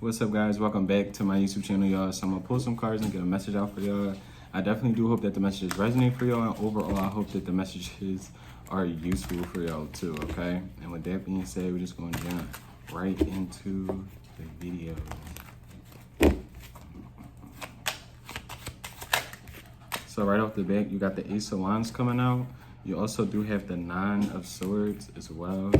What's up, guys? Welcome back to my YouTube channel, y'all. So I'm gonna pull some cards and get a message out for y'all. I definitely do hope that the messages resonate for y'all, and overall I hope that the messages are useful for y'all too, okay? And with that being said, we're just gonna jump right into the video. So right off the bat, you got the Ace of Wands coming out. You also do have the Nine of Swords as well.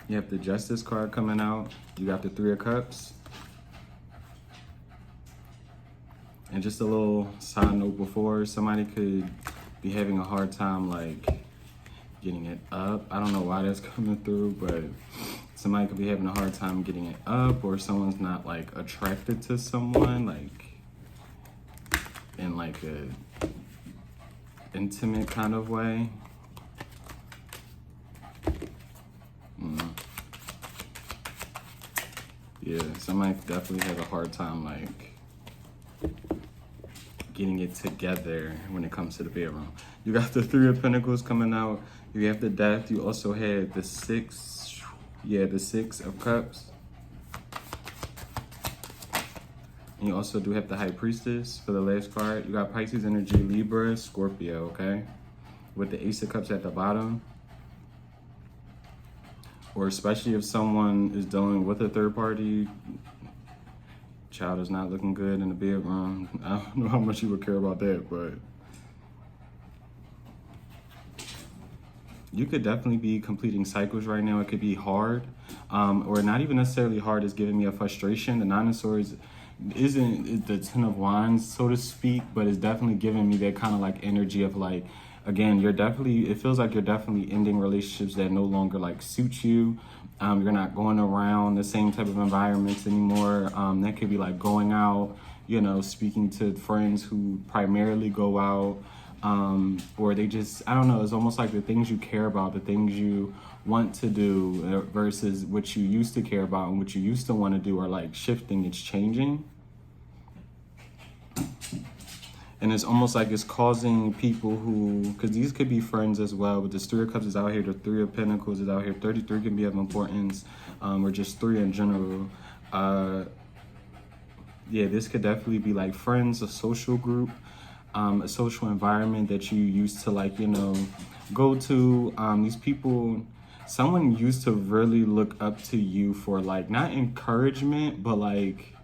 You have the Justice card coming out. You got the Three of Cups. And just a little side note before, somebody could be having a hard time like getting it up. I don't know why that's coming through, but somebody could be having a hard time getting it up, or someone's not like attracted to someone like in like a intimate kind of way. Yeah, somebody definitely have a hard time like getting it together when it comes to the bedroom. You got the Three of Pentacles coming out. You have the Death. You also had the Six of Cups. And you also do have the High Priestess for the last card. You got Pisces energy, Libra, Scorpio, okay? With the Ace of Cups at the bottom. Or especially if someone is dealing with a third party, child is not looking good in the bedroom. I don't know how much you would care about that, but you could definitely be completing cycles right now. It could be hard, or not even necessarily hard. Is giving me a frustration. The Nine of Swords isn't the Ten of Wands, so to speak, but it's definitely giving me that kind of like energy of like, again, it feels like you're definitely ending relationships that no longer like suit you. You're not going around the same type of environments anymore. That could be like going out, you know, speaking to friends who primarily go out, or they just, I don't know, it's almost like the things you care about, the things you want to do versus what you used to care about and what you used to want to do are like shifting, it's changing. And it's almost like it's causing people who, because these could be friends as well, but this Three of Cups is out here, the Three of Pentacles is out here, 33 can be of importance, or just three in general. Yeah, this could definitely be like friends, a social group, a social environment that you used to like, you know, go to. These people, someone used to really look up to you for like, not encouragement, but like,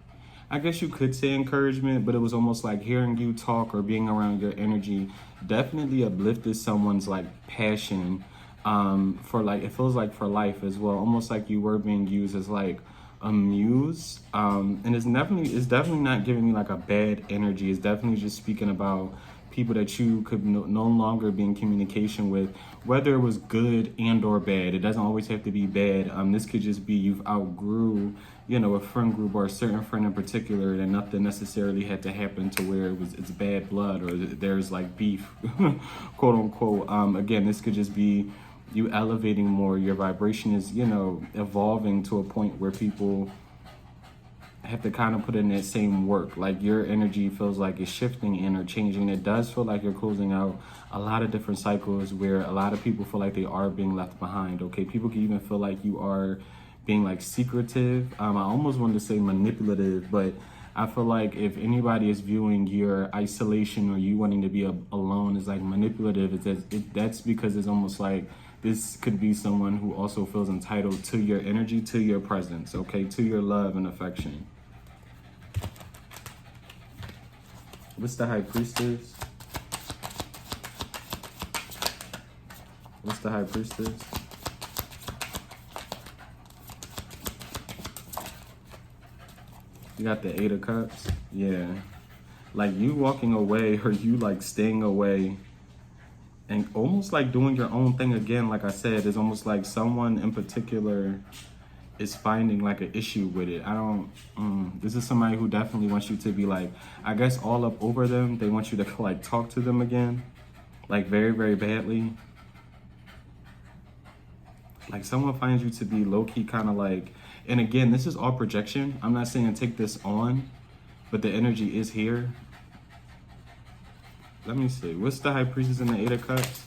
I guess you could say encouragement, but it was almost like hearing you talk or being around your energy definitely uplifted someone's like passion for like, it feels like for life as well, almost like you were being used as like a muse. And it's definitely not giving me like a bad energy. It's definitely just speaking about people that you could no longer be in communication with, whether it was good and or bad. It doesn't always have to be bad. This could just be you've outgrew, you know, a friend group or a certain friend in particular, and nothing necessarily had to happen to where it's bad blood or there's like beef, quote unquote. Again, this could just be you elevating more. Your vibration is, you know, evolving to a point where people have to kind of put in that same work. Like your energy feels like it's shifting in or changing. It does feel like you're closing out a lot of different cycles where a lot of people feel like they are being left behind. Okay, people can even feel like you are being like secretive. I almost wanted to say manipulative, but I feel like if anybody is viewing your isolation or you wanting to be alone as like manipulative, that's because it's almost like this could be someone who also feels entitled to your energy, to your presence, okay, to your love and affection. What's the High Priestess? What's the High Priestess? You got the Eight of Cups. Yeah. Like you walking away or you like staying away and almost like doing your own thing again. Like I said, it's almost like someone in particular is finding like an issue with it. This is somebody who definitely wants you to be like, I guess all up over them. They want you to like talk to them again, like very, very badly. Like someone finds you to be low-key kind of like, and again, this is all projection. I'm not saying take this on, but the energy is here. Let me see. What's the High Priestess and the Eight of Cups?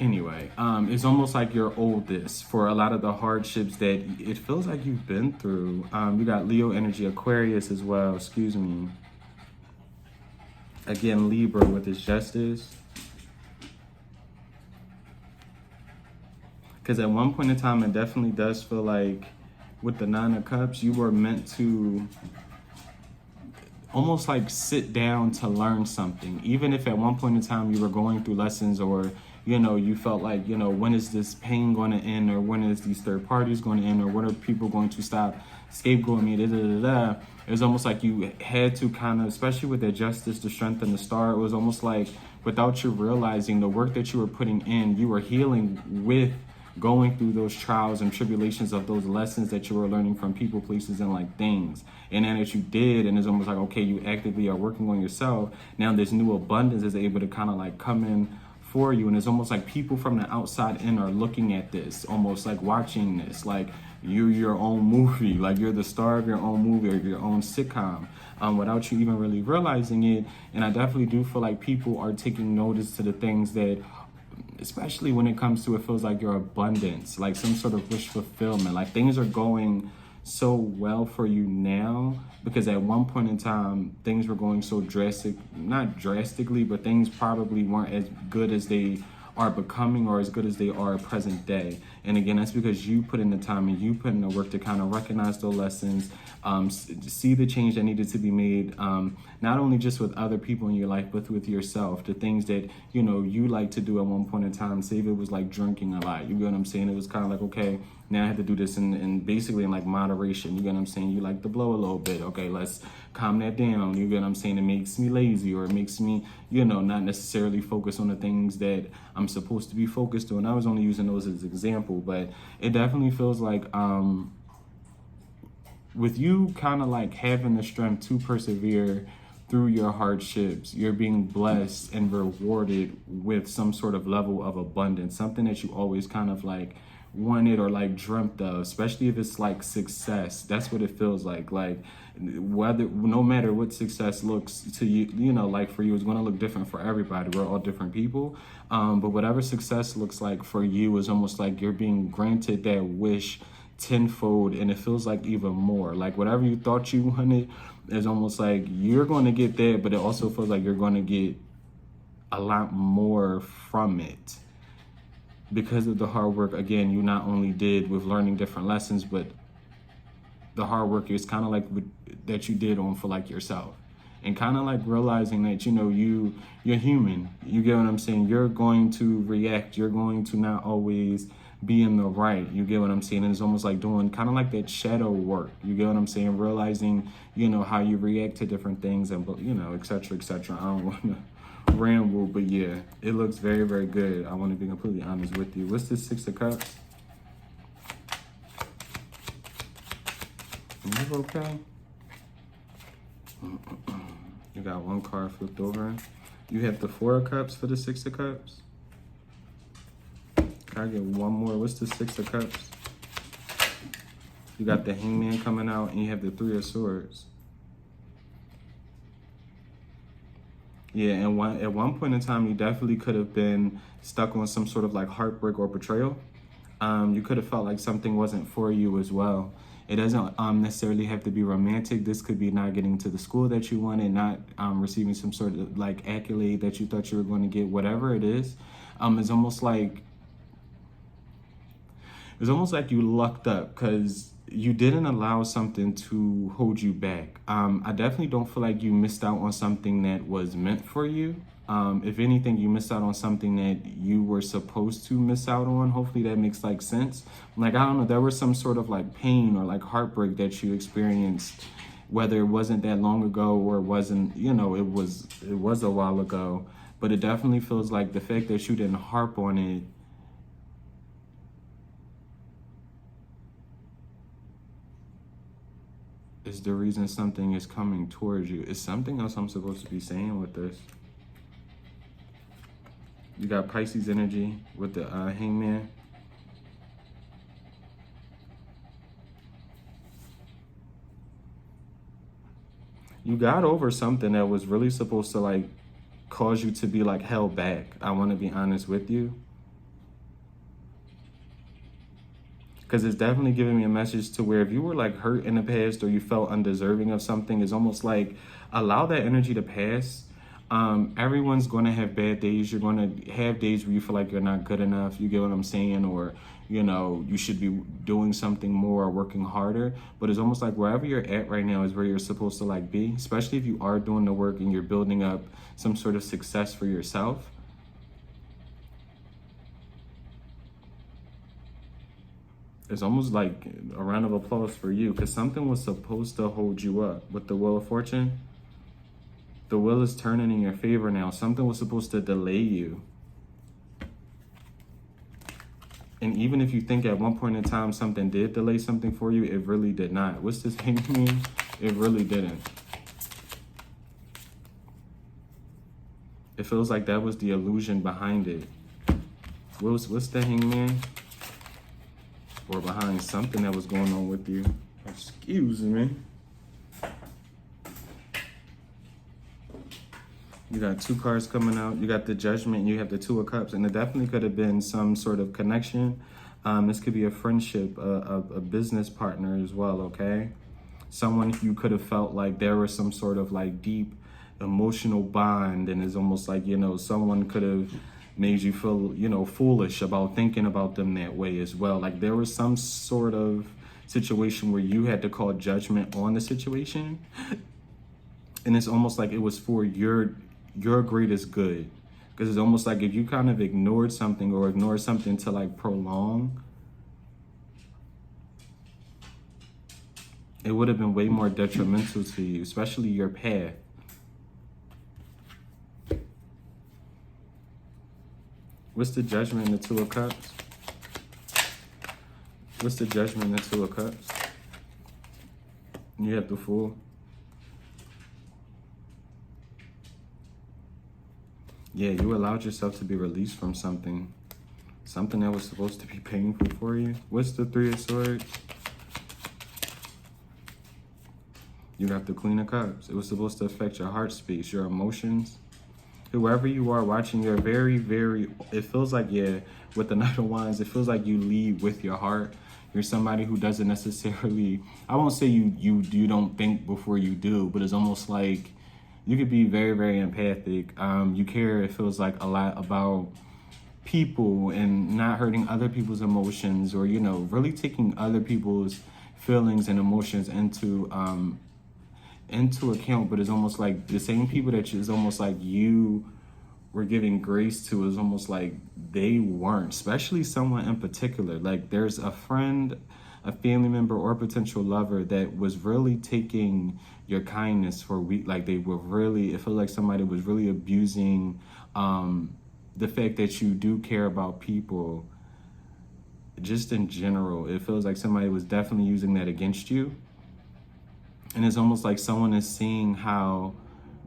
Anyway, it's almost like you're oldest for a lot of the hardships that it feels like you've been through. You got Leo energy, Aquarius as well, excuse me. Again, Libra with his justice. Because at one point in time, it definitely does feel like with the Nine of Cups, you were meant to almost like sit down to learn something. Even if at one point in time you were going through lessons, or, you know, you felt like, you know, when is this pain going to end, or when is these third parties going to end, or when are people going to stop scapegoating me, da, da, da, da. It was almost like you had to kind of, especially with the justice, the strength, and the star, it was almost like without you realizing the work that you were putting in, you were healing with going through those trials and tribulations of those lessons that you were learning from people, places, and like things. And then as you did, and it's almost like, okay, you actively are working on yourself. Now this new abundance is able to kind of like come in for you. And it's almost like people from the outside in are looking at this, almost like watching this, like you're your own movie, like you're the star of your own movie or your own sitcom, without you even really realizing it. And I definitely do feel like people are taking notice to the things that, especially when it comes to, it feels like your abundance, like some sort of wish fulfillment, like things are going so well for you now, because at one point in time things were going so not drastically, but things probably weren't as good as they are becoming, or as good as they are present day. And again, that's because you put in the time and you put in the work to kind of recognize those lessons, see the change that needed to be made, not only just with other people in your life, but with yourself. The things that, you know, you like to do at one point in time, say if it was like drinking a lot, you get what I'm saying? It was kind of like, okay, now I have to do this in basically in like moderation. You get what I'm saying? You like to blow a little bit. Okay, let's calm that down. You get what I'm saying? It makes me lazy, or it makes me, you know, not necessarily focus on the things that I'm supposed to be focused on. I was only using those as an example, but it definitely feels like with you kind of like having the strength to persevere through your hardships, you're being blessed and rewarded with some sort of level of abundance, something that you always kind of like wanted or like dreamt of, especially if it's like success. That's what it feels like whether, no matter what success looks to you, you know, like for you, it's going to look different for everybody. We're all different people, but whatever success looks like for you is almost like you're being granted that wish tenfold, and it feels like even more. Like whatever you thought you wanted, is almost like you're going to get there, but it also feels like you're going to get a lot more from it because of the hard work. Again, you not only did with learning different lessons, but the hard work is kind of like that you did on for like yourself, and kind of like realizing that, you know, you're human. You get what I'm saying? You're going to react. You're going to not always be in the right. You get what I'm saying? And it's almost like doing kind of like that shadow work. You get what I'm saying? Realizing, you know, how you react to different things, and, you know, et cetera, et cetera. I don't want to ramble, but yeah, it looks very, very good. I want to be completely honest with you. What's this Six of Cups? Are you okay? You got one card flipped over. You have the Four of Cups for the Six of Cups. Can I get one more? What's the Six of Cups? You got the Hangman coming out, and you have the Three of Swords. Yeah, and at one point in time, you definitely could have been stuck on some sort of like heartbreak or betrayal. You could have felt like something wasn't for you as well. It doesn't necessarily have to be romantic. This could be not getting to the school that you wanted, not receiving some sort of like accolade that you thought you were going to get, whatever it is. It's almost like you lucked up because you didn't allow something to hold you back. I definitely don't feel like you missed out on something that was meant for you. If anything, you missed out on something that you were supposed to miss out on. Hopefully that makes like sense. Like, I don't know, there was some sort of like pain or like heartbreak that you experienced, whether it wasn't that long ago or it wasn't, you know, it was a while ago, but it definitely feels like the fact that you didn't harp on it is the reason something is coming towards you. Is something else I'm supposed to be saying with this? You got Pisces energy with the Hangman. You got over something that was really supposed to like cause you to be like held back. I want to be honest with you. because it's definitely giving me a message to where if you were like hurt in the past or you felt undeserving of something, it's almost like allow that energy to pass. Everyone's going to have bad days. You're going to have days where you feel like you're not good enough. You get what I'm saying? Or, you know, you should be doing something more or working harder. But it's almost like wherever you're at right now is where you're supposed to like be, especially if you are doing the work and you're building up some sort of success for yourself. It's almost like a round of applause for you, because something was supposed to hold you up. With the Wheel of Fortune, the wheel is turning in your favor now. Something was supposed to delay you. And even if you think at one point in time something did delay something for you, it really did not. What's this Hangman mean? It really didn't. It feels like that was the illusion behind it. What's the Hangman? Or behind something that was going on with you. Excuse me. You got two cards coming out. You got the Judgment, and you have the Two of Cups. And it definitely could have been some sort of connection. This could be a friendship, a business partner as well, okay? Someone you could have felt like there was some sort of like deep emotional bond. And it's almost like, you know, someone could have made you feel, you know, foolish about thinking about them that way as well. Like there was some sort of situation where you had to call judgment on the situation. And it's almost like it was for your greatest good. Because it's almost like if you kind of ignored something or ignored something to like prolong, it would have been way more detrimental to you, especially your path. What's the Judgment and the Two of Cups? What's the Judgment and the Two of Cups? You have the Fool. Yeah, you allowed yourself to be released from something. Something that was supposed to be painful for you. What's the Three of Swords? You got the Queen of Cups. It was supposed to affect your heart space, your emotions. Whoever you are watching, you're very, very, it feels like, yeah, with the Knight of Wands, it feels like you lead with your heart. You're somebody who doesn't necessarily, I won't say you don't think before you do, but it's almost like you could be very, very empathic. You care, it feels like, a lot about people and not hurting other people's emotions, or, you know, really taking other people's feelings and emotions into account. But it's almost like the same people that it's almost like you were giving grace to is almost like they weren't, especially someone in particular. Like there's a friend, a family member, or a potential lover that was really taking your kindness for weak. Like they were really, it felt like somebody was really abusing the fact that you do care about people. Just in general, it feels like somebody was definitely using that against you. And it's almost like someone is seeing how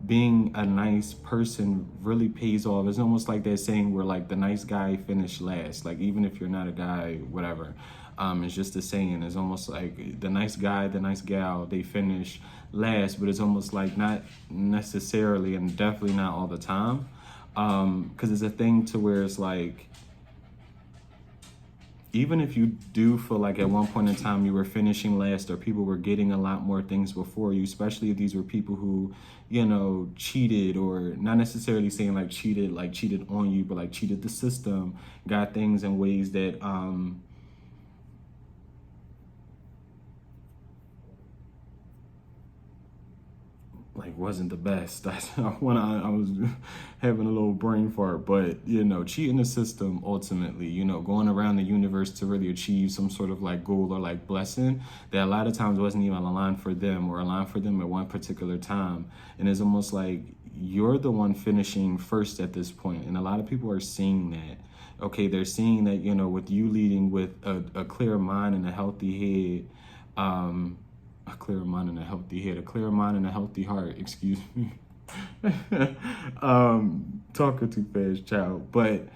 being a nice person really pays off. It's almost like they're saying where like the nice guy finished last. Like even if you're not a guy, whatever. It's just a saying. It's almost like the nice guy, the nice gal, they finish last. But it's almost like not necessarily, and definitely not all the time. Because it's a thing to where it's like, even if you do feel like at one point in time you were finishing last, or people were getting a lot more things before you, especially if these were people who, you know, cheated, or not necessarily saying like cheated on you, but like cheated the system, got things in ways that like wasn't the best. That's when I was having a little brain fart. But, you know, cheating the system ultimately, you know, going around the universe to really achieve some sort of like goal or like blessing that a lot of times wasn't even aligned for them, or aligned for them at one particular time. And it's almost like you're the one finishing first at this point. And a lot of people are seeing that. Okay, they're seeing that, you know, with you leading with a clear mind and a healthy head, a clear mind and a healthy head, a clear mind and a healthy heart, excuse me. Talking too fast, child. But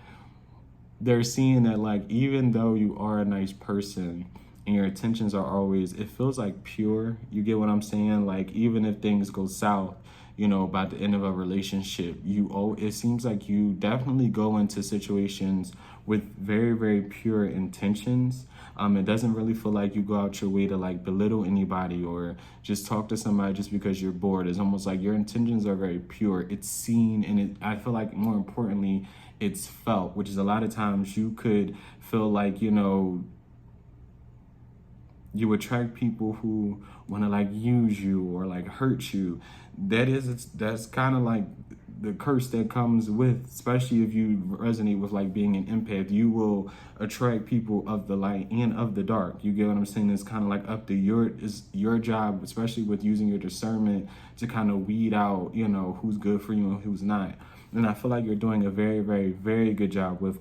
they're seeing that, like, even though you are a nice person and your intentions are always, it feels like pure. You get what I'm saying? Like, even if things go south, by the end of a relationship, it seems like you definitely go into situations with very, very pure intentions. It doesn't really feel like you go out your way to like belittle anybody or just talk to somebody just because you're bored. It's almost like your intentions are very pure. It's seen, and I feel like more importantly, it's felt, which is a lot of times you could feel like, you attract people who want to like use you or like hurt you. That's kind of like the curse that comes with, especially if you resonate with like being an empath. You will attract people of the light and of the dark. You get what I'm saying? It's kind of like up to your job, especially with using your discernment to kind of weed out, who's good for you and who's not. And I feel like you're doing a very, very, very good job with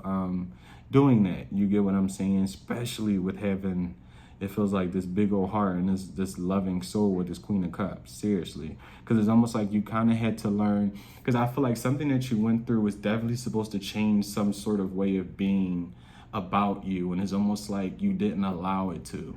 doing that. You get what I'm saying? Especially with having, it feels like this big old heart and this loving soul with this Queen of Cups, seriously. Because it's almost like you kind of had to learn, because I feel like something that you went through was definitely supposed to change some sort of way of being about you, and it's almost like you didn't allow it to.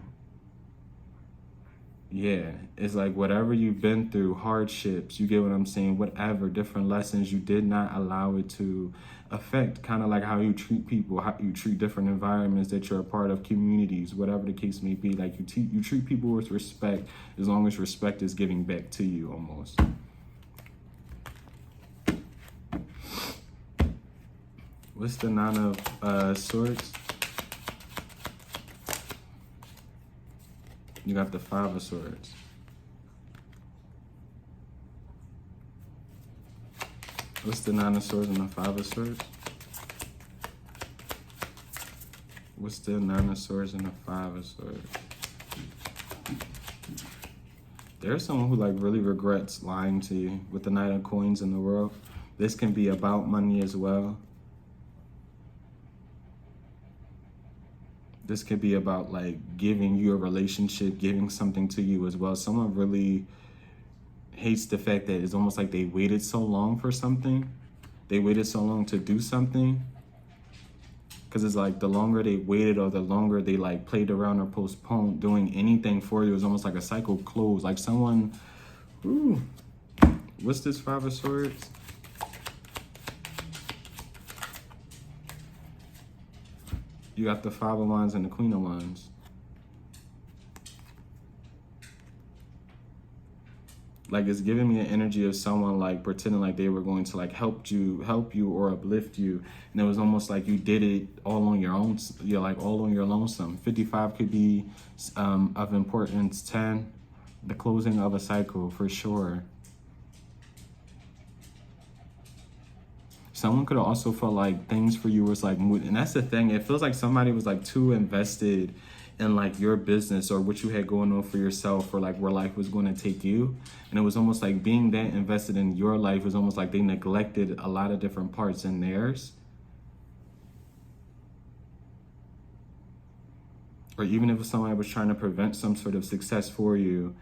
Yeah, it's like whatever you've been through, hardships, you get what I'm saying, whatever, different lessons, you did not allow it to affect kind of like how you treat people, how you treat different environments that you're a part of, communities, whatever the case may be. Like you treat people with respect, as long as respect is giving back to you almost. What's the Nine of Swords? You got the Five of Swords. What's the Nine of Swords and the Five of Swords? What's the Nine of Swords and the Five of Swords? There's someone who like really regrets lying to you with the Knight of Coins in the world. This can be about money as well. This could be about like giving you a relationship, giving something to you as well. Someone really hates the fact that it's almost like they waited so long for something. They waited so long to do something. Because it's like the longer they waited or the longer they like played around or postponed doing anything for you, it's almost like a cycle closed. Like someone, ooh, what's this Five of Swords? You got the Five of Wands and the Queen of Wands. Like it's giving me an energy of someone like pretending like they were going to like help you or uplift you. And it was almost like you did it all on your own. You're like all on your lonesome. 55 could be of importance. 10, the closing of a cycle for sure. Someone could have also felt like things for you was like mood. And that's the thing. It feels like somebody was like too invested in like your business or what you had going on for yourself or like where life was going to take you. And it was almost like being that invested in your life was almost like they neglected a lot of different parts in theirs. Or even if somebody was trying to prevent some sort of success for you,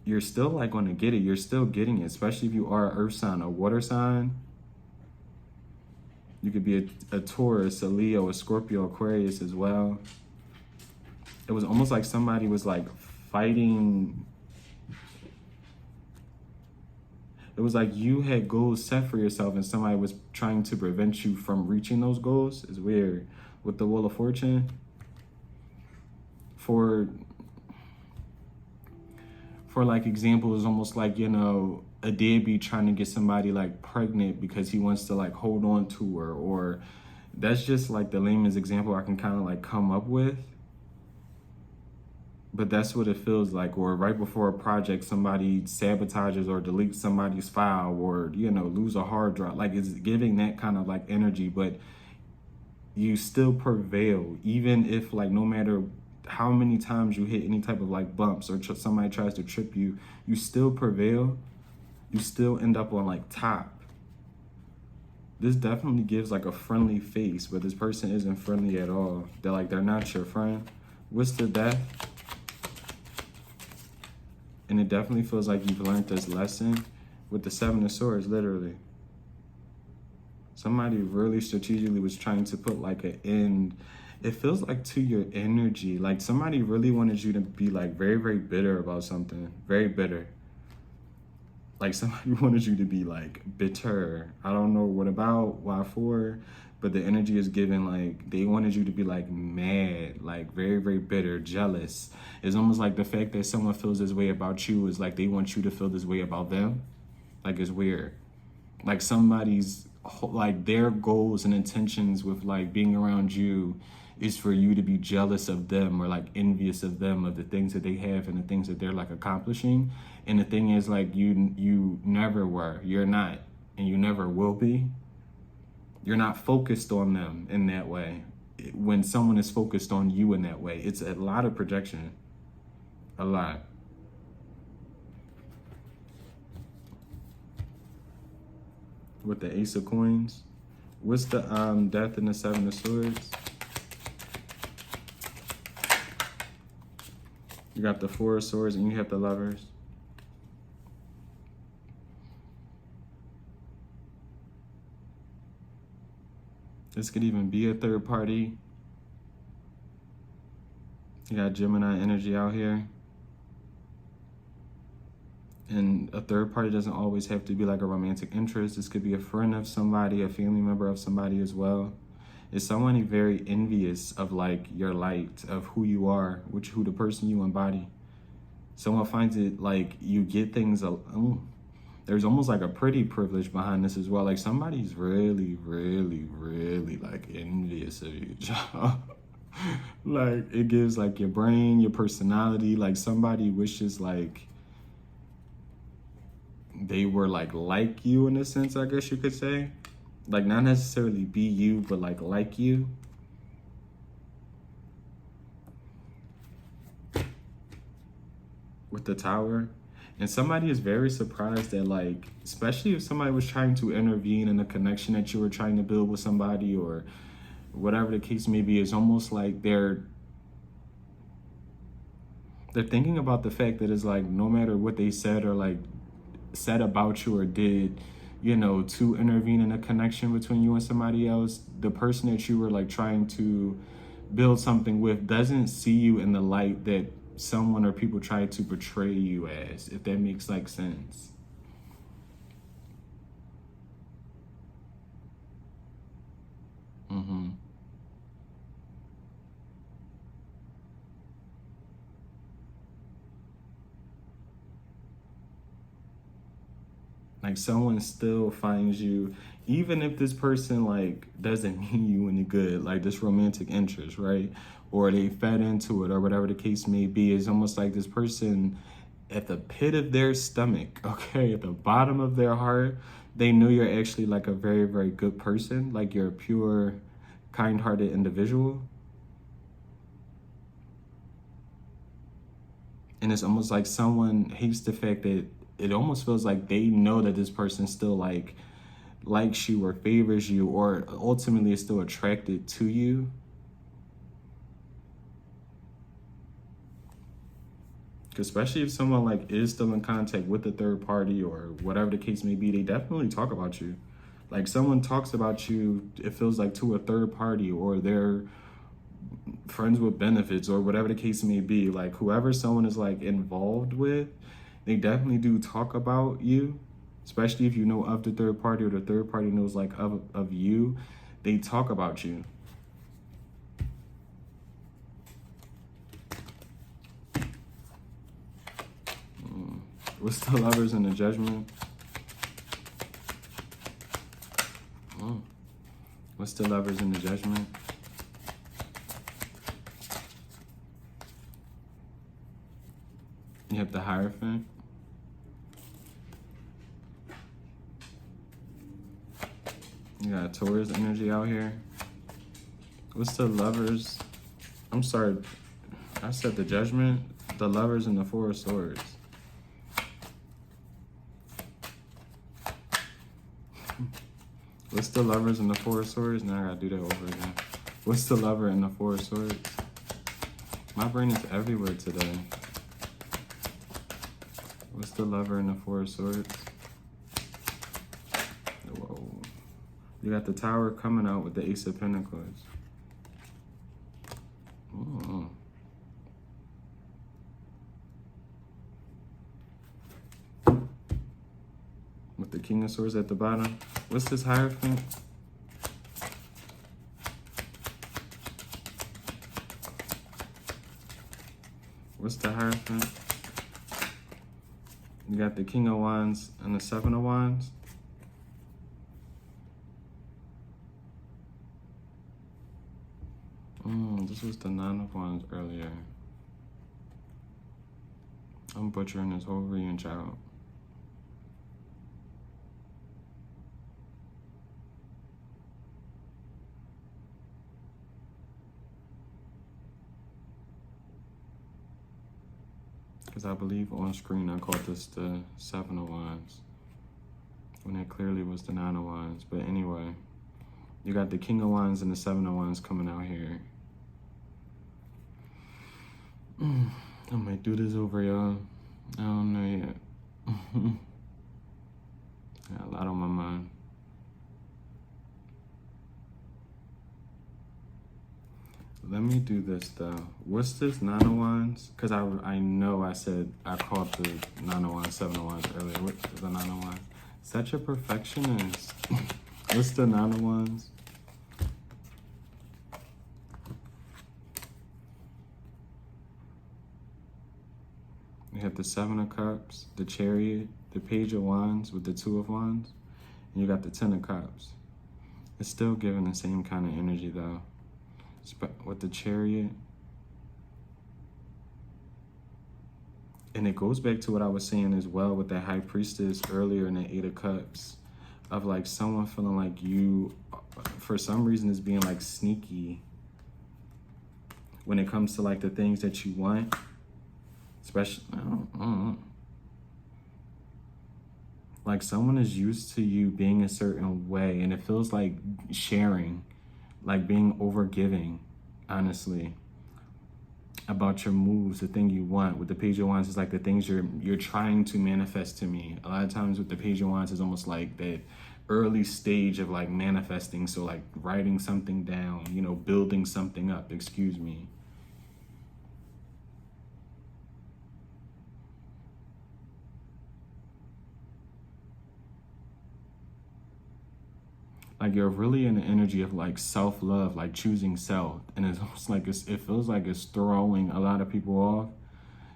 you're still like going to get it. You're still getting it, especially if you are an earth sign, a water sign. You could be a Taurus, a Leo, a Scorpio, Aquarius as well. It was almost like somebody was like fighting. It was like you had goals set for yourself and somebody was trying to prevent you from reaching those goals. It's weird. With the Wheel of Fortune, for like example, it's almost like, a deadbeat trying to get somebody like pregnant because he wants to like hold on to her, or that's just like the lamest example I can kind of like come up with. But that's what it feels like. Or right before a project, somebody sabotages or deletes somebody's file, or, lose a hard drive. Like it's giving that kind of like energy, but you still prevail. Even if like, no matter how many times you hit any type of like bumps or somebody tries to trip you, you still prevail. You still end up on like top. This definitely gives like a friendly face, but this person isn't friendly at all. They're not your friend. What's the Death? And it definitely feels like you've learned this lesson with the Seven of Swords, literally. Somebody really strategically was trying to put like an end. It feels like to your energy. Like somebody really wanted you to be like very, very bitter about something. Very bitter. Like somebody wanted you to be like bitter. I don't know what about, why for, but the energy is given like they wanted you to be like mad, like very, very bitter, jealous. It's almost like the fact that someone feels this way about you is like they want you to feel this way about them. Like it's weird. Like somebody's like their goals and intentions with like being around you is for you to be jealous of them or like envious of them, of the things that they have and the things that they're like accomplishing. And the thing is like you never were, you're not, and you never will be. You're not focused on them in that way. When someone is focused on you in that way, it's a lot of projection, a lot. With the Ace of Coins, what's the Death and the Seven of Swords? You got the Four of Swords and you have the Lovers. This could even be a third party. You got Gemini energy out here. And a third party doesn't always have to be like a romantic interest. This could be a friend of somebody, a family member of somebody as well. Is someone very envious of like your light, of who you are, who the person you embody. Someone finds it like you get things, there's almost like a pretty privilege behind this as well. Like somebody's really, really, really like envious of you, job. Like it gives like your brain, your personality, like somebody wishes like they were like you in a sense, I guess you could say. Like not necessarily be you, but like you. With the Tower. And somebody is very surprised that like, especially if somebody was trying to intervene in a connection that you were trying to build with somebody or whatever the case may be, it's almost like they're thinking about the fact that it's like no matter what they said or like said about you or did, you know, to intervene in a connection between you and somebody else, the person that you were like trying to build something with doesn't see you in the light that someone or people try to portray you as, if that makes like sense. Like someone still finds you, even if this person like doesn't mean you any good, like this romantic interest, right? Or they fed into it or whatever the case may be. It's almost like this person at the pit of their stomach, okay, at the bottom of their heart, they know you're actually like a very, very good person. Like you're a pure, kind-hearted individual. And it's almost like someone hates the fact that it almost feels like they know that this person still like likes you or favors you or ultimately is still attracted to you. Especially if someone like is still in contact with the third party or whatever the case may be, they definitely talk about you. Like someone talks about you, it feels like to a third party or they're friends with benefits or whatever the case may be. Like whoever someone is like involved with, they definitely do talk about you, especially if you know of the third party or the third party knows like of you, they talk about you. What's the Lovers and the Judgment? What's the Lovers and the Judgment? You have the Hierophant. You got Taurus energy out here. What's the Lovers? I'm sorry, I said the Judgment. The Lovers and the Four of Swords. What's the Lovers and the Four of Swords? Now I gotta do that over again. What's the Lover and the Four of Swords? My brain is everywhere today. What's the Lover and the Four of Swords? Whoa. You got the Tower coming out with the Ace of Pentacles. Ooh. with the King of Swords at the bottom. What's this Hierophant? What's the Hierophant? You got the King of Wands and the Seven of Wands. This was the Nine of Wands earlier. I'm butchering this whole reading, child. Because I believe on screen I called this the Seven of Wands, when it clearly was the Nine of Wands. But anyway, you got the King of Wands and the Seven of Wands coming out here. I might do this over, y'all. I don't know yet. Got a lot on my mind. Let me do this though. What's this Nine of Wands? Because I know I said I called the Nine of Wands, Seven of Wands earlier. What is the Nine of Wands? Such a perfectionist. What's the Nine of Wands? We have the Seven of Cups, the Chariot, the Page of Wands with the Two of Wands, and you got the Ten of Cups. It's still giving the same kind of energy though. With the Chariot. And it goes back to what I was saying as well with that High Priestess earlier in the Eight of Cups, of like someone feeling like you, for some reason, is being like sneaky when it comes to like the things that you want. Especially, I don't know. Like someone is used to you being a certain way, and it feels like sharing, like being overgiving, honestly, about your moves, the thing you want. With the Page of Wands, is like the things you're trying to manifest to me. A lot of times with the Page of Wands is almost like that early stage of like manifesting. So like writing something down, you know, building something up, excuse me. Like you're really in the energy of like self-love, like choosing self. And it's almost like it feels like it's throwing a lot of people off,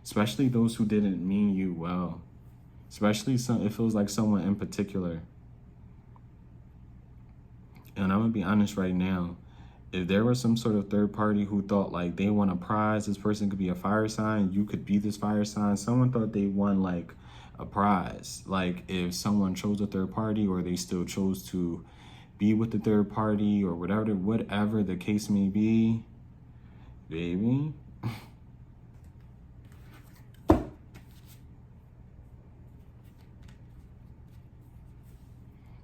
especially those who didn't mean you well. Especially it feels like someone in particular. And I'm gonna be honest right now, if there was some sort of third party who thought like they won a prize, this person could be a fire sign, you could be this fire sign, someone thought they won like a prize. Like if someone chose a third party, or they still chose to be with the third party, or whatever the case may be, baby.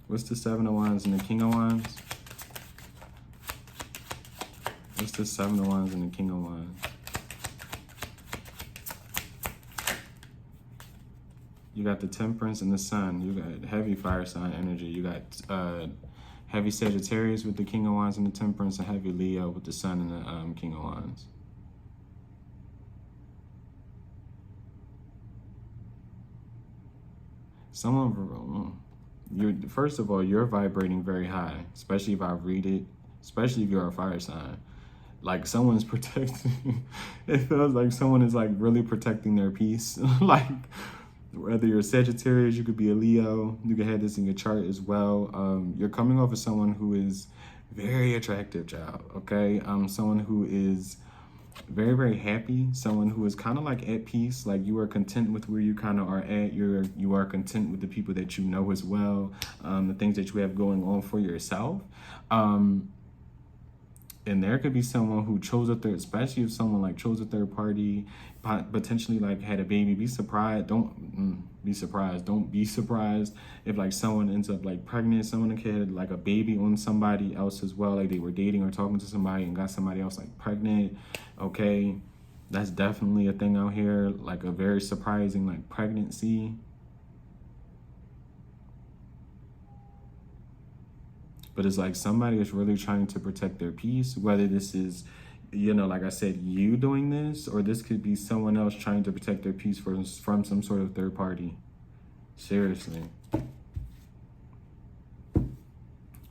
What's the Seven of Wands and the King of Wands? What's the Seven of Wands and the King of Wands? You got the Temperance and the Sun. You got heavy fire sign energy. You got heavy Sagittarius with the King of Wands and the Temperance, and heavy Leo with the Sun and the King of Wands. First of all, you're vibrating very high, especially if I read it, especially if you're a fire sign. Like someone's protecting, it feels like someone is like really protecting their peace. Like whether you're a Sagittarius, you could be a Leo, you could have this in your chart as well. You're coming off as someone who is very attractive, child, okay? Someone who is very, very happy, someone who is kind of like at peace, like you are content with where you kind of are at. You are content with the people that you know as well, the things that you have going on for yourself. And there could be someone who chose a third, especially if someone like chose a third party, potentially like had a baby. Be surprised. Don't be surprised. Don't be surprised if like someone ends up like pregnant, someone had like a baby on somebody else as well. Like they were dating or talking to somebody and got somebody else like pregnant. Okay, that's definitely a thing out here. Like a very surprising like pregnancy. But it's like somebody is really trying to protect their peace, whether this is, you know, like I said, you doing this, or this could be someone else trying to protect their peace from some sort of third party. Seriously.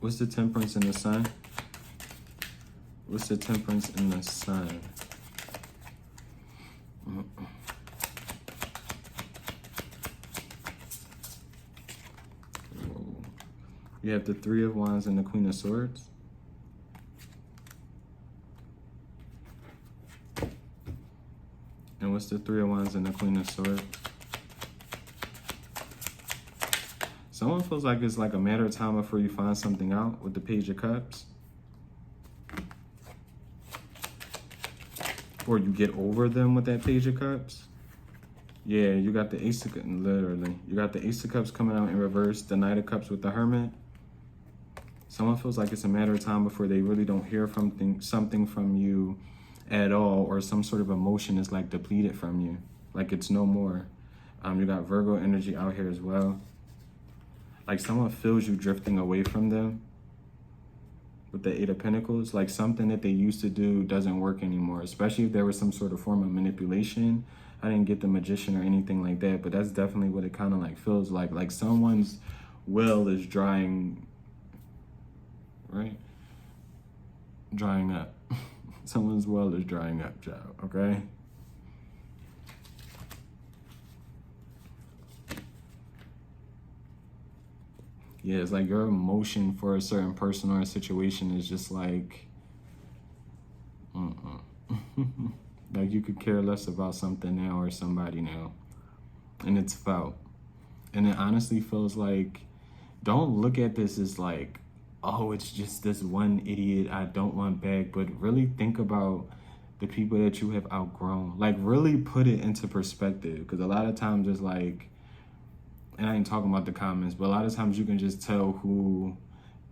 What's the temperance in the sun? What's the temperance in the sun? You have the Three of Wands and the Queen of Swords. And what's the Three of Wands and the Queen of Swords? Someone feels like it's like a matter of time before you find something out with the Page of Cups. Or you get over them with that Page of Cups. Yeah, you got the Ace of Cups, literally. You got the Ace of Cups coming out in reverse, the Knight of Cups with the Hermit. Someone feels like it's a matter of time before they really don't hear something from you at all, or some sort of emotion is like depleted from you. Like it's no more. You got Virgo energy out here as well. Like someone feels you drifting away from them with the Eight of Pentacles. Like something that they used to do doesn't work anymore, especially if there was some sort of form of manipulation. I didn't get the Magician or anything like that, but that's definitely what it kind of like feels like. Like someone's well is drying, right? Drying up. Someone's well is drying up, child, okay? Yeah, it's like your emotion for a certain person or a situation is just like, like you could care less about something now or somebody now. And it's felt. And it honestly feels like, don't look at this as like, oh, it's just this one idiot I don't want back, but really think about the people that you have outgrown. Like really put it into perspective, because a lot of times it's like, and I ain't talking about the comments, but a lot of times you can just tell who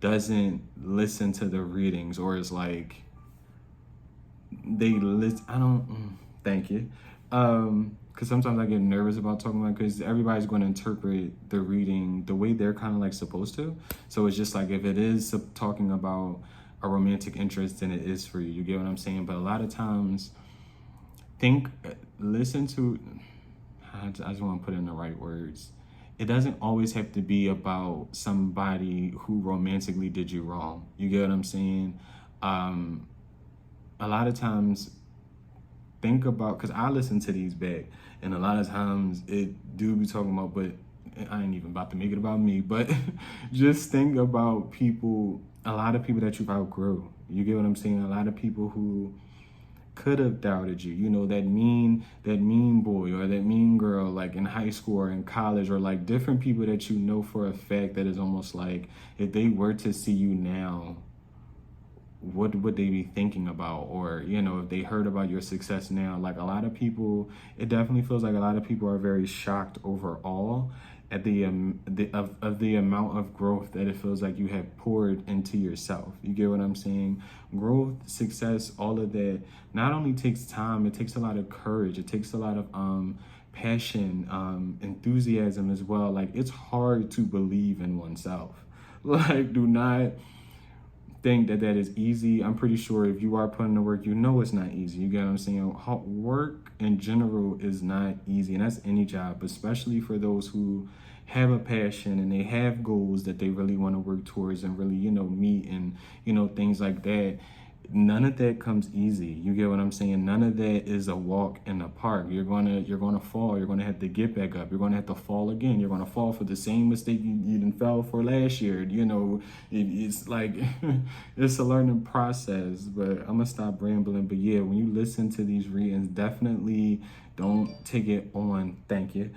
doesn't listen to the readings, or is like, they list. I don't, thank you. Because sometimes I get nervous about talking about, because everybody's going to interpret the reading the way they're kind of like supposed to. So it's just like, if it is talking about a romantic interest, then it is for you. You get what I'm saying? But a lot of times, listen to, I just want to put in the right words. It doesn't always have to be about somebody who romantically did you wrong. You get what I'm saying? A lot of times, think about, because I listen to these back, and a lot of times it do be talking about, but I ain't even about to make it about me, but just think about people, a lot of people that you've outgrew. You get what I'm saying? A lot of people who could have doubted you, you know, that mean boy or that mean girl, like in high school or in college, or like different people that you know for a fact that is almost like, if they were to see you now, what would they be thinking about? Or, you know, if they heard about your success now, like a lot of people, it definitely feels like a lot of people are very shocked overall at the amount of growth that it feels like you have poured into yourself. You get what I'm saying? Growth, success, all of that not only takes time, it takes a lot of courage, it takes a lot of passion, enthusiasm as well. Like it's hard to believe in oneself. Like, do not think that is easy. I'm pretty sure if you are putting the work, you know it's not easy. You get what I'm saying? Work in general is not easy, and that's any job, especially for those who have a passion and they have goals that they really want to work towards and really, you know, meet and, you know, things like that. None of that comes easy. You get what I'm saying? None of that is a walk in the park. You're gonna fall. You're gonna have to get back up. You're gonna have to fall again. You're gonna fall for the same mistake you didn't fell for last year. You know, it's like it's a learning process. But I'm gonna stop rambling. But yeah, when you listen to these readings, definitely don't take it on. Thank you.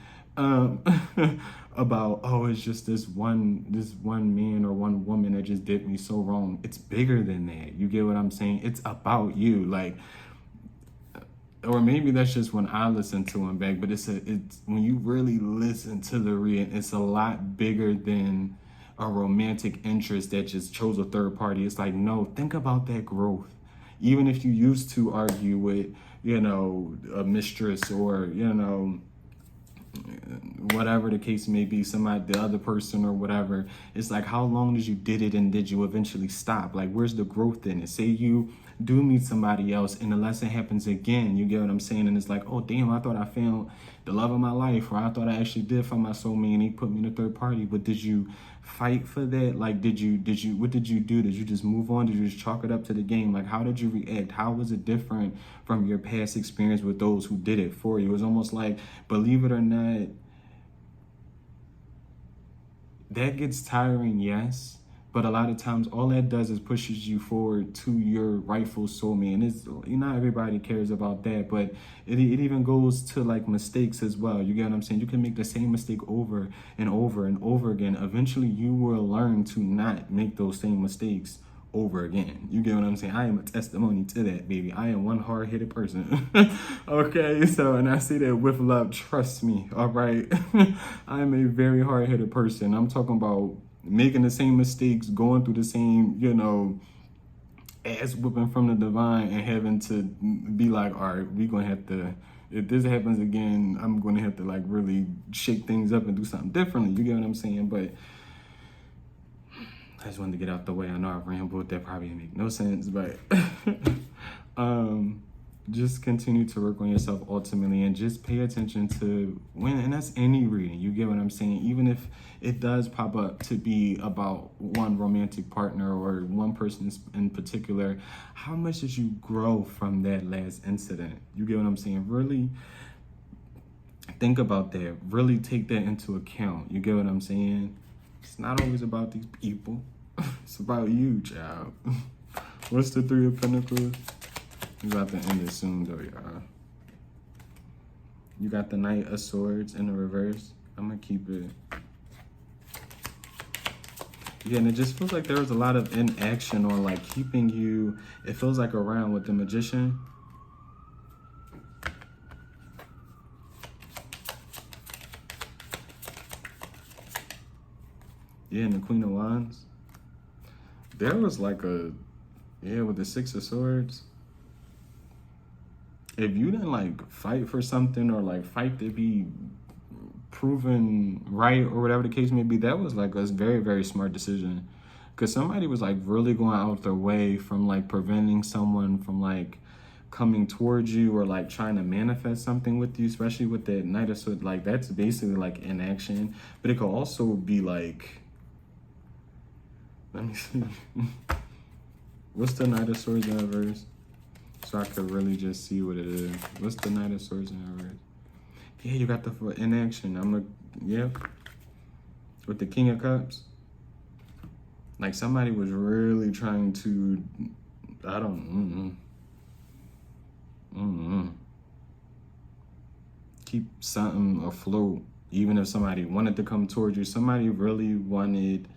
About, oh, it's just this one man or one woman that just did me so wrong. It's bigger than that. You get what I'm saying? It's about you. Like, or maybe that's just when I listen to him back, but it's when you really listen to the reading, it's a lot bigger than a romantic interest that just chose a third party. It's like, no, think about that growth. Even if you used to argue with, you know, a mistress, or, you know, whatever the case may be, somebody, the other person or whatever, it's like, how long did you did it, and did you eventually stop? Like, where's the growth in it? Say you do meet somebody else and the lesson happens again, you get what I'm saying? And it's like, oh damn, I thought I found the love of my life, or I thought I actually did find my soulmate and they put me in a third party. But did you fight for that? Like, what did you do? Did you just move on? Did you just chalk it up to the game? Like, how did you react? How was it different from your past experience with those who did it for you? It was almost like, believe it or not, that gets tiring, yes. But a lot of times, all that does is pushes you forward to your rightful soulmate. And it's, not everybody cares about that, but it even goes to like mistakes as well. You get what I'm saying? You can make the same mistake over and over and over again. Eventually, you will learn to not make those same mistakes over again. You get what I'm saying? I am a testimony to that, baby. I am one hard-headed person. Okay, so, and I say that with love, trust me, all right? I am a very hard-headed person. I'm talking about making the same mistakes, going through the same, ass whooping from the divine, and having to be like, all right, we're going to have to, if this happens again, I'm going to have to like really shake things up and do something differently. You get what I'm saying? But I just wanted to get out the way. I know I rambled. That probably didn't make no sense, but just continue to work on yourself ultimately, and just pay attention to when, and that's any reading. You get what I'm saying? Even if it does pop up to be about one romantic partner or one person in particular, how much did you grow from that last incident? You get what I'm saying? Really think about that. Really take that into account. You get what I'm saying? It's not always about these people. It's about you, child. What's the Three of Pentacles? You about to end it soon, though, y'all. You got the Knight of Swords in the reverse. I'm going to keep it. Yeah, and it just feels like there was a lot of inaction on, like, keeping you, it feels like, around with the Magician. Yeah, and the Queen of Wands. There was like with the Six of Swords. If you didn't like fight for something, or like fight to be proven right, or whatever the case may be, that was like a very, very smart decision. Because somebody was like really going out their way from like preventing someone from like coming towards you, or like trying to manifest something with you, especially with the Knight of Swords. Like, that's basically like inaction. But it could also be like, let me see. What's the Knight of Swords in reverse? So I could really just see what it is. What's the Knight of Swords in reverse? Yeah, you got the inaction. Yep. With the King of Cups. Like, somebody was really trying to, keep something afloat. Even if somebody wanted to come towards you, somebody really wanted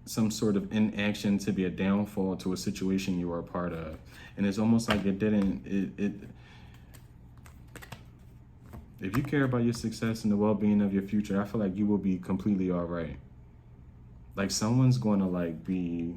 some sort of inaction to be a downfall to a situation you were a part of. And it's almost like it didn't, if you care about your success and the well-being of your future, I feel like you will be completely all right. Like, someone's going to like be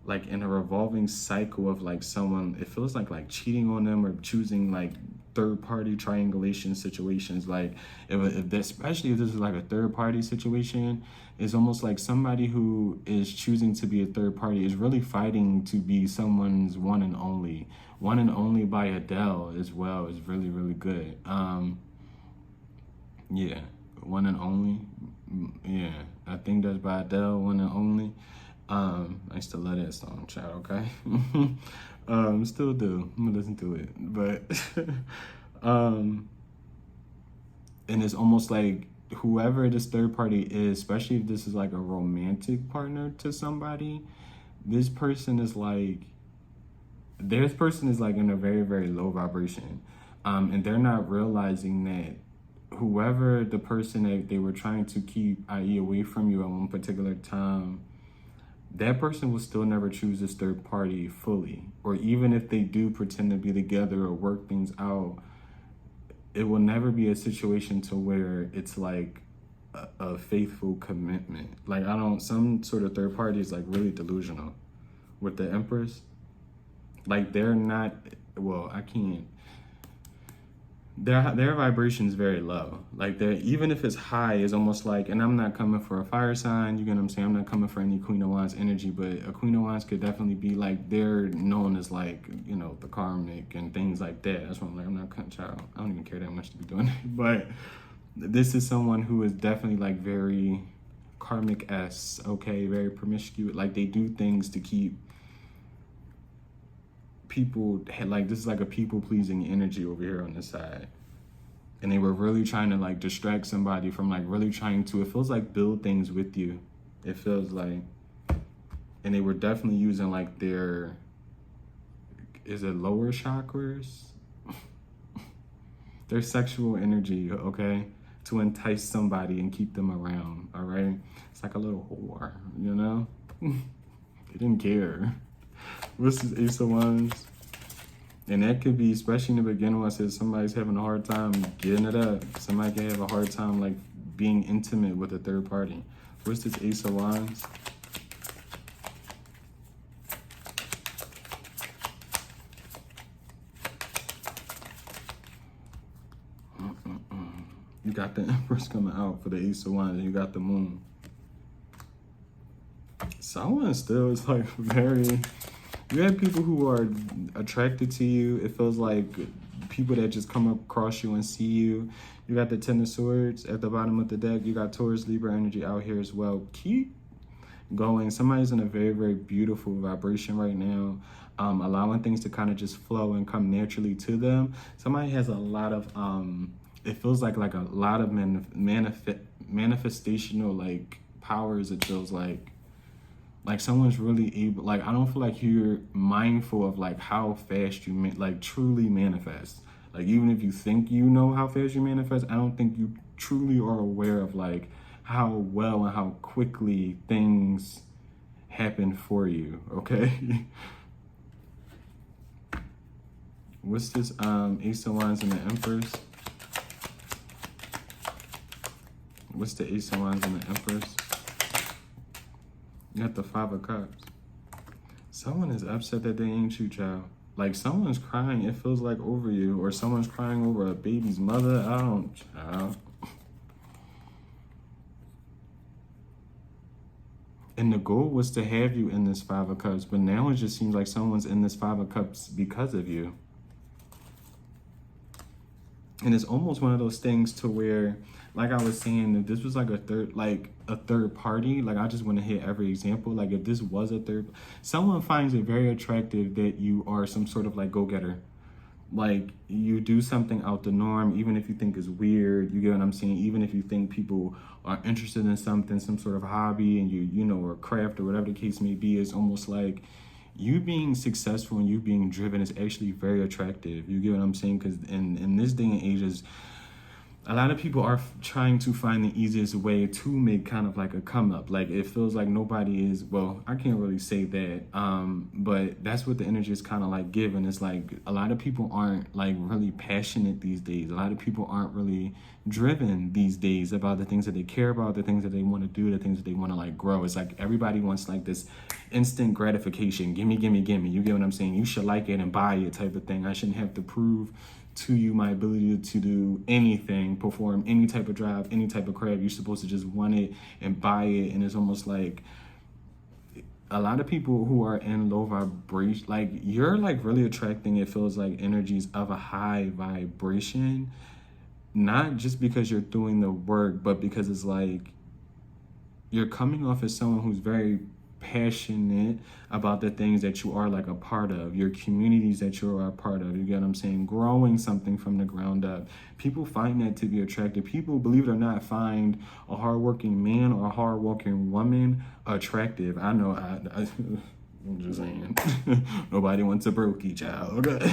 like in a revolving cycle of like someone, it feels like cheating on them, or choosing like third-party triangulation situations. Like, especially if this is like a third-party situation, it's almost like somebody who is choosing to be a third party is really fighting to be someone's one and only. One and Only by Adele as well is really, really good. Yeah, One and Only. Yeah, I think that's by Adele, One and Only. I used to love that song, child, okay? Still do. I'm gonna listen to it. But and it's almost like whoever this third party is, especially if this is like a romantic partner to somebody, this person is like in a very, very low vibration. And they're not realizing that whoever the person that they were trying to keep, i.e. away from you at one particular time, that person will still never choose this third party fully. Or even if they do pretend to be together or work things out, it will never be a situation to where it's like a faithful commitment. Like, some sort of third party is like really delusional. With the Empress, like, they're not, well, I can't, their vibration is very low. Like they're, even if it's high, it's almost like, and I'm not coming for a fire sign, you get what I'm saying? I'm not coming for any Queen of Wands energy, but a Queen of Wands could definitely be like, they're known as like, you know, the karmic and things like that. That's why I'm like, I'm not cutting child. I don't even care that much to be doing it. But this is someone who is definitely like very karmic-esque, okay, very promiscuous. Like they do things to keep people, like this is like a people-pleasing energy over here on this side. And they were really trying to like distract somebody from like really trying to, it feels like, build things with you. It feels like, and they were definitely using like their, is it lower chakras? Their sexual energy, okay, to entice somebody and keep them around, all right? It's like a little whore, you know? They didn't care. What's this Ace of Wands? And that could be, especially in the beginning when I said somebody's having a hard time getting it up. Somebody can have a hard time like being intimate with a third party. What's this Ace of Wands? You got the Empress coming out for the Ace of Wands, and you got the Moon. Someone still is like very, you have people who are attracted to you. It feels like people that just come across you and see you. You got the Ten of Swords at the bottom of the deck. You got Taurus, Libra energy out here as well. Keep going. Somebody's in a very, very beautiful vibration right now. Allowing things to kind of just flow and come naturally to them. Somebody has a lot of, it feels like a lot of manifestational like powers. It feels like someone's really able, like, I don't feel like you're mindful of like how fast you like truly manifest. Like even if you think you know how fast you manifest, I don't think you truly are aware of like how well and how quickly things happen for you, okay? What's this Ace of Wands and the Empress? What's the Ace of Wands and the Empress? You got the Five of Cups. Someone is upset that they ain't you, child. Like someone's crying, it feels like, over you, or someone's crying over a baby's mother. I don't, child. And the goal was to have you in this Five of Cups, but now it just seems like someone's in this Five of Cups because of you. And it's almost one of those things to where, like I was saying, if this was like a third party, like I just want to hit every example. Like if this was a third, someone finds it very attractive that you are some sort of like go-getter. Like you do something out the norm, even if you think it's weird, you get what I'm saying? Even if you think people are interested in something, some sort of hobby, and you know, or craft or whatever the case may be, it's almost like you being successful and you being driven is actually very attractive. You get what I'm saying? Because in this day and age, is a lot of people are trying to find the easiest way to make kind of like a come up. Like it feels like nobody is, well, I can't really say that, but that's what the energy is kind of like giving. It's like a lot of people aren't like really passionate these days. A lot of people aren't really driven these days about the things that they care about, the things that they want to do, the things that they want to like grow. It's like everybody wants like this instant gratification. Gimme, gimme, gimme. You get what I'm saying? You should like it and buy it type of thing. I shouldn't have to prove to you my ability to do anything, perform any type of job, any type of craft. You're supposed to just want it and buy it. And it's almost like a lot of people who are in low vibration, like you're like really attracting, it feels like, energies of a high vibration, not just because you're doing the work, but because it's like you're coming off as someone who's very passionate about the things that you are like a part of, your communities that you are a part of. You get what I'm saying? Growing something from the ground up. People find that to be attractive. People, believe it or not, find a hardworking man or a hardworking woman attractive. I know, I'm just saying. Nobody wants a brokey child, okay?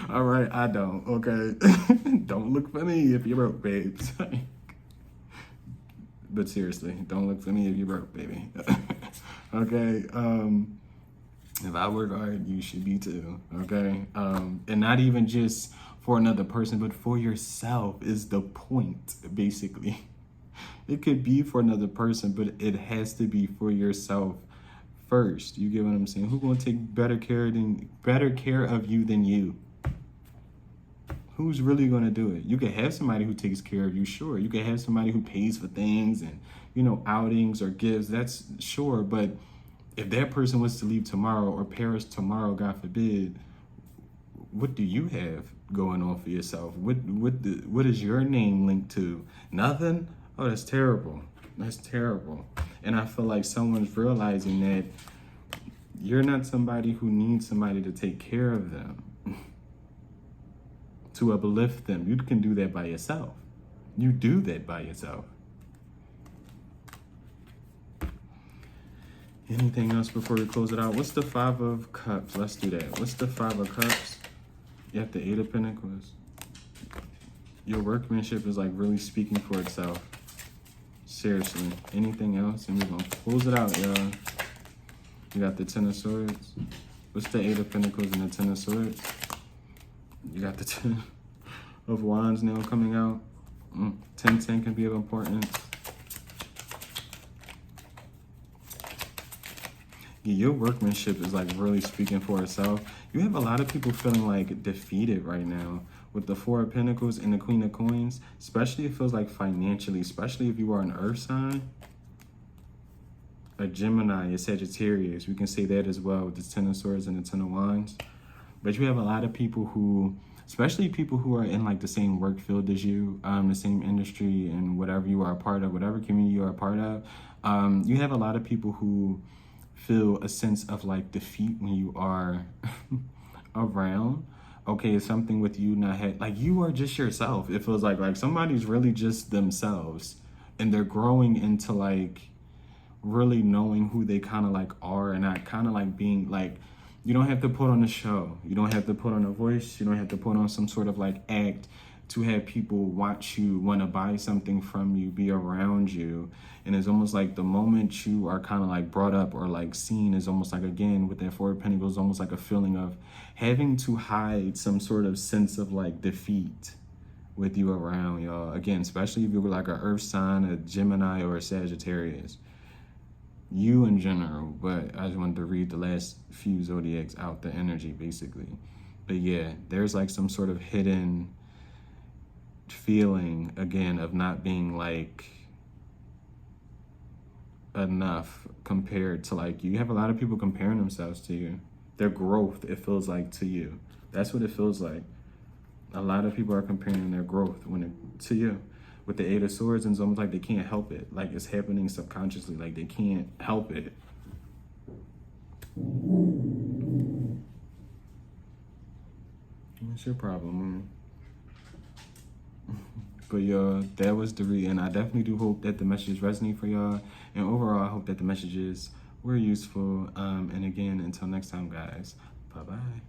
All right, I don't, okay? Don't look for me if you're broke, babes. But seriously, don't look for me if you're broke, baby. Okay, if I work hard, you should be too, okay? And not even just for another person, but for yourself is the point, basically. It could be for another person, but it has to be for yourself first. You get what I'm saying? Who's gonna take better care of you than you? Who's really going to do it? You could have somebody who takes care of you, sure. You could have somebody who pays for things and, outings or gifts, that's sure. But if that person was to leave tomorrow or perish tomorrow, God forbid, what do you have going on for yourself? What is your name linked to? Nothing? Oh, that's terrible. That's terrible. And I feel like someone's realizing that you're not somebody who needs somebody to take care of them, to uplift them. You can do that by yourself. You do that by yourself. Anything else before we close it out? What's the Five of Cups? Let's do that. What's the Five of Cups? You have the Eight of Pentacles. Your workmanship is like really speaking for itself. Seriously. Anything else? And we're going to close it out, y'all. You got the Ten of Swords. What's the Eight of Pentacles and the Ten of Swords? You got the Ten of Wands now coming out. 10-10 can be of importance. Yeah, your workmanship is like really speaking for itself. You have a lot of people feeling like defeated right now with the Four of Pentacles and the Queen of Coins. Especially it feels like financially, especially if you are an earth sign. A Gemini, a Sagittarius. We can say that as well with the Ten of Swords and the Ten of Wands. But you have a lot of people who, especially people who are in like the same work field as you, the same industry and whatever you are a part of, whatever community you are a part of. You have a lot of people who feel a sense of like defeat when you are around. Okay, it's something with you not had, like you are just yourself. It feels like somebody's really just themselves and they're growing into like really knowing who they kind of like are and not kind of like being like, you don't have to put on a show. You don't have to put on a voice. You don't have to put on some sort of like act to have people watch you, want to buy something from you, be around you. And it's almost like the moment you are kind of like brought up or like seen is almost like, again, with that Four of Pentacles, almost like a feeling of having to hide some sort of sense of like defeat with you around, y'all. Again, especially if you were like an earth sign, a Gemini, or a Sagittarius. You in general, but I just wanted to read the last few zodiacs out, the energy basically. But yeah, there's like some sort of hidden feeling again of not being like enough compared to like you have a lot of people comparing themselves to you, their growth, it feels like, to you. That's what it feels like. A lot of people are comparing their growth to you. With the Eight of Swords, and it's almost like they can't help it. Like it's happening subconsciously, like they can't help it. What's your problem, man? But y'all, that was the reading. I definitely do hope that the messages resonate for y'all. And overall, I hope that the messages were useful. And again, until next time, guys, bye-bye.